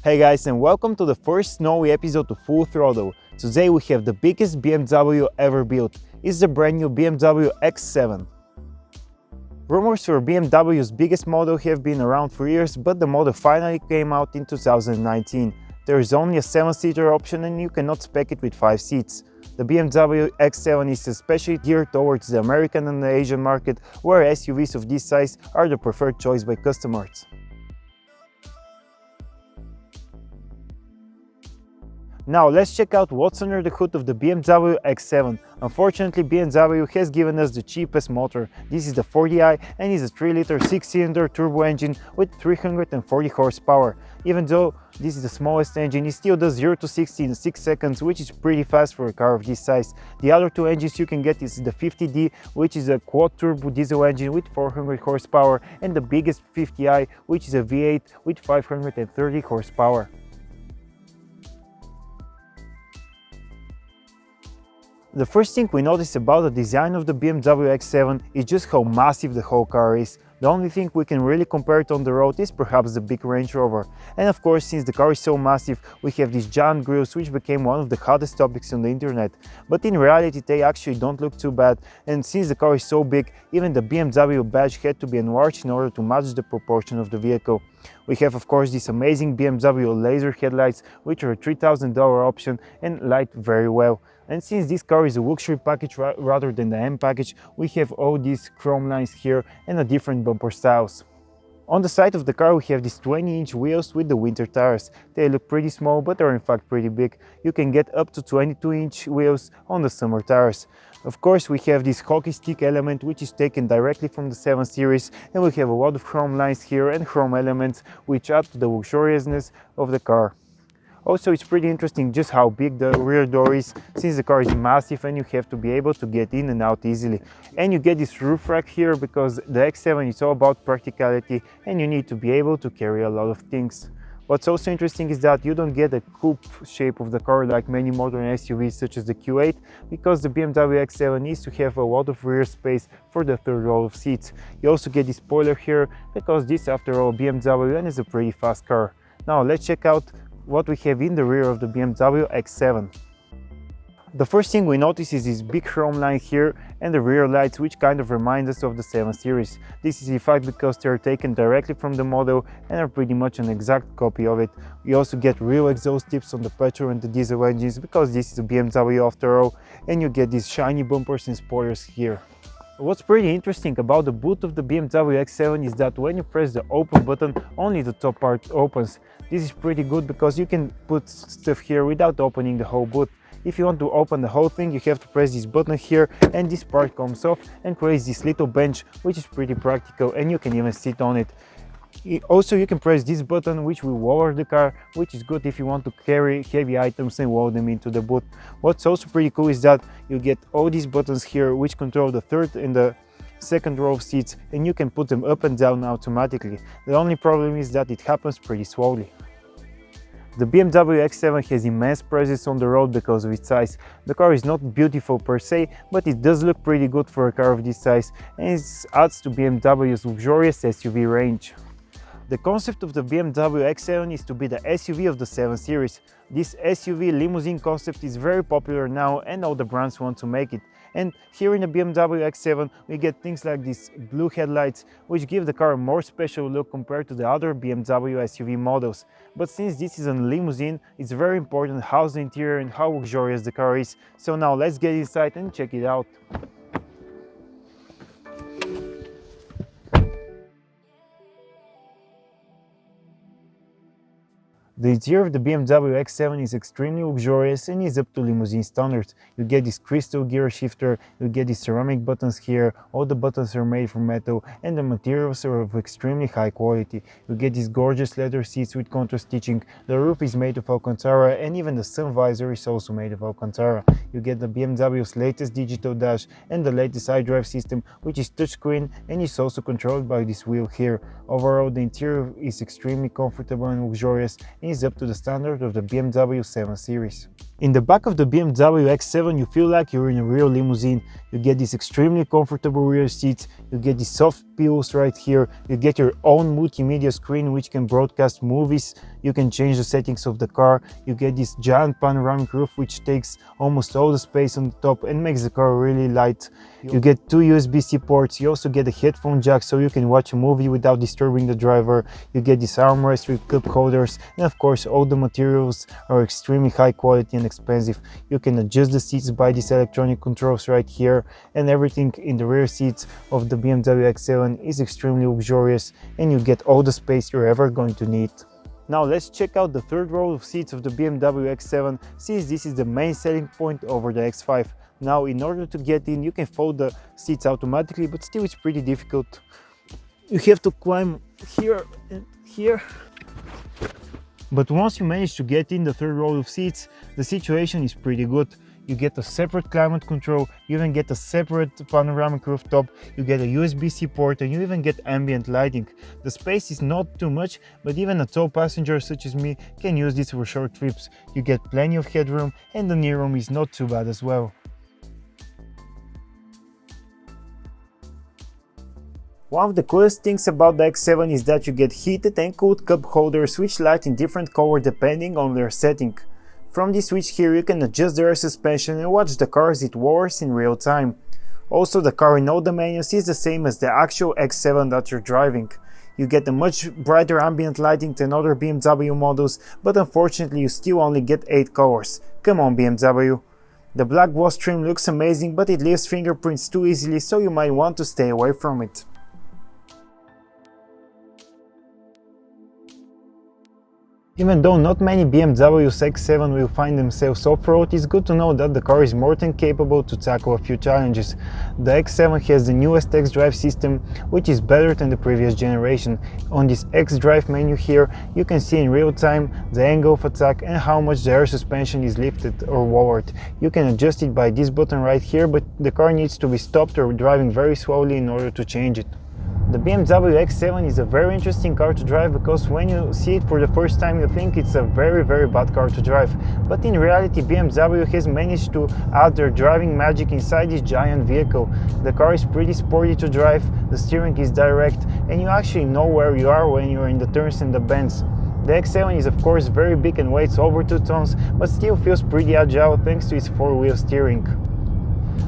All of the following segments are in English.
Hey guys, and welcome to the first snowy episode of Full Throttle. Today we have the biggest BMW ever built. It's the brand new BMW X7. Rumors for BMW's biggest model have been around for years, but the model finally came out in 2019. There is only a 7-seater option and you cannot spec it with 5 seats. The BMW X7 is especially geared towards the American and the Asian market, where SUVs of this size are the preferred choice by customers. Now let's check out what's under the hood of the BMW X7. Unfortunately, BMW has given us the cheapest motor. This is the 40i and is a 3-liter 6-cylinder turbo engine with 340 horsepower. Even though this is the smallest engine, it still does 0 to 60 in 6 seconds, which is pretty fast for a car of this size. The other two engines you can get is the 50D, which is a quad-turbo diesel engine with 400 horsepower, and the biggest 50i, which is a V8 with 530 horsepower. The first thing we notice about the design of the BMW X7 is just how massive the whole car is. The only thing we can really compare it on the road is perhaps the big Range Rover. And of course, since the car is so massive, we have these giant grills, which became one of the hottest topics on the internet. But in reality, they actually don't look too bad, and since the car is so big, even the BMW badge had to be enlarged in order to match the proportion of the vehicle. We have of course these amazing BMW laser headlights, which are a $3,000 option and light very well. And since this car is a luxury package rather than the M package, we have all these chrome lines here and a different bumper styles. On the side of the car we have these 20-inch wheels with the winter tires. They look pretty small, but are in fact pretty big. You can get up to 22-inch wheels on the summer tires. Of course, we have this hockey stick element, which is taken directly from the 7 Series, and we have a lot of chrome lines here and chrome elements which add to the luxuriousness of the car. Also, it's pretty interesting just how big the rear door is, since the car is massive and you have to be able to get in and out easily. And you get this roof rack here because the X7 is all about practicality and you need to be able to carry a lot of things. What's also interesting is that you don't get a coupe shape of the car like many modern SUVs such as the Q8, because the BMW X7 needs to have a lot of rear space for the third row of seats. You also get this spoiler here because this, after all, BMW and is a pretty fast car. Now let's check out what we have in the rear of the BMW X7. The first thing we notice is this big chrome line here and the rear lights, which kind of remind us of the 7 Series. This is in fact because they are taken directly from the model and are pretty much an exact copy of it. We also get real exhaust tips on the petrol and the diesel engines because this is a BMW after all, and you get these shiny bumpers and spoilers here. What's pretty interesting about the boot of the BMW X7 is that when you press the open button, only the top part opens. This is pretty good because you can put stuff here without opening the whole boot. If you want to open the whole thing, you have to press this button here and this part comes off and creates this little bench, which is pretty practical, and you can even sit on it. Also, you can press this button, which will lower the car, which is good if you want to carry heavy items and load them into the boot. What's also pretty cool is that you get all these buttons here which control the third and the second row of seats, and you can put them up and down automatically. The only problem is that it happens pretty slowly. The BMW X7 has immense presence on the road because of its size. The car is not beautiful per se, but it does look pretty good for a car of this size, and it adds to BMW's luxurious SUV range. The concept of the BMW X7 is to be the SUV of the 7 Series. This SUV limousine concept is very popular now and all the brands want to make it. And here in the BMW X7 we get things like these blue headlights, which give the car a more special look compared to the other BMW SUV models. But since this is a limousine, it's very important how's the interior and how luxurious the car is. So now let's get inside and check it out. The interior of the BMW X7 is extremely luxurious and is up to limousine standards. You get this crystal gear shifter, you get these ceramic buttons here, all the buttons are made from metal and the materials are of extremely high quality. You get these gorgeous leather seats with contrast stitching, the roof is made of Alcantara and even the sun visor is also made of Alcantara. You get the BMW's latest digital dash and the latest iDrive system, which is touchscreen and is also controlled by this wheel here. Overall, the interior is extremely comfortable and luxurious and is up to the standard of the BMW 7 Series. In the back of the BMW X7 you feel like you're in a real limousine. You get these extremely comfortable rear seats, you get these soft pillows right here, you get your own multimedia screen which can broadcast movies, you can change the settings of the car, you get this giant panoramic roof which takes almost all the space on the top and makes the car really light. You get two USB-C ports, you also get a headphone jack so you can watch a movie without disturbing the driver, you get this armrest with cup holders, and of course all the materials are extremely high quality and expensive. You can adjust the seats by these electronic controls right here, and everything in the rear seats of the BMW X7 is extremely luxurious and you get all the space you're ever going to need. Now let's check out the third row of seats of the BMW X7, since this is the main selling point over the X5. Now in order to get in you can fold the seats automatically, but still it's pretty difficult. You have to climb here and here. But once you manage to get in the third row of seats, the situation is pretty good. You get a separate climate control, you even get a separate panoramic rooftop, you get a USB-C port, and you even get ambient lighting. The space is not too much, but even a tall passenger such as me can use this for short trips. You get plenty of headroom and the knee room is not too bad as well. One of the coolest things about the X7 is that you get heated and cooled cup holders which light in different color depending on their setting. From this switch here you can adjust the air suspension and watch the car as it whirs in real time. Also the car in all the menus is the same as the actual X7 that you're driving. You get a much brighter ambient lighting than other BMW models, but unfortunately you still only get 8 colors. Come on BMW. The black gloss trim looks amazing, but it leaves fingerprints too easily, so you might want to stay away from it. Even though not many BMW's X7 will find themselves off-road, it's good to know that the car is more than capable to tackle a few challenges. The X7 has the newest xDrive system, which is better than the previous generation. On this xDrive menu here, you can see in real time the angle of attack and how much the air suspension is lifted or lowered. You can adjust it by this button right here, but the car needs to be stopped or driving very slowly in order to change it. The BMW X7 is a very interesting car to drive because when you see it for the first time you think it's a very bad car to drive. But in reality BMW has managed to add their driving magic inside this giant vehicle. The car is pretty sporty to drive, the steering is direct, and you actually know where you are when you're in the turns and the bends. The X7 is of course very big and weighs over 2 tons, but still feels pretty agile thanks to its 4-wheel steering.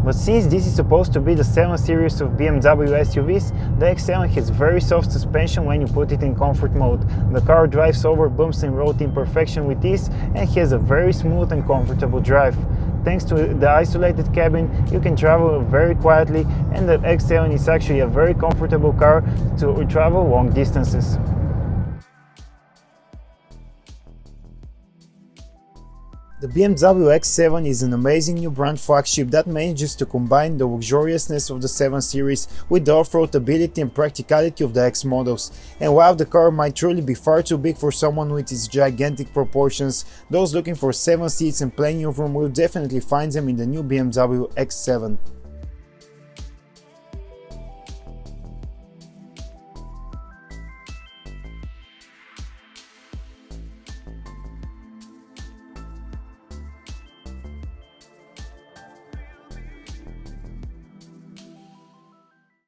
But since this is supposed to be the 7 series of BMW SUVs, the X7 has very soft suspension when you put it in comfort mode. The car drives over bumps and road imperfection with ease and has a very smooth and comfortable drive. Thanks to the isolated cabin, you can travel very quietly, and the X7 is actually a very comfortable car to travel long distances. The BMW X7 is an amazing new brand flagship that manages to combine the luxuriousness of the 7 series with the off-road ability and practicality of the X models. And while the car might truly be far too big for someone with its gigantic proportions, those looking for 7 seats and plenty of room will definitely find them in the new BMW X7.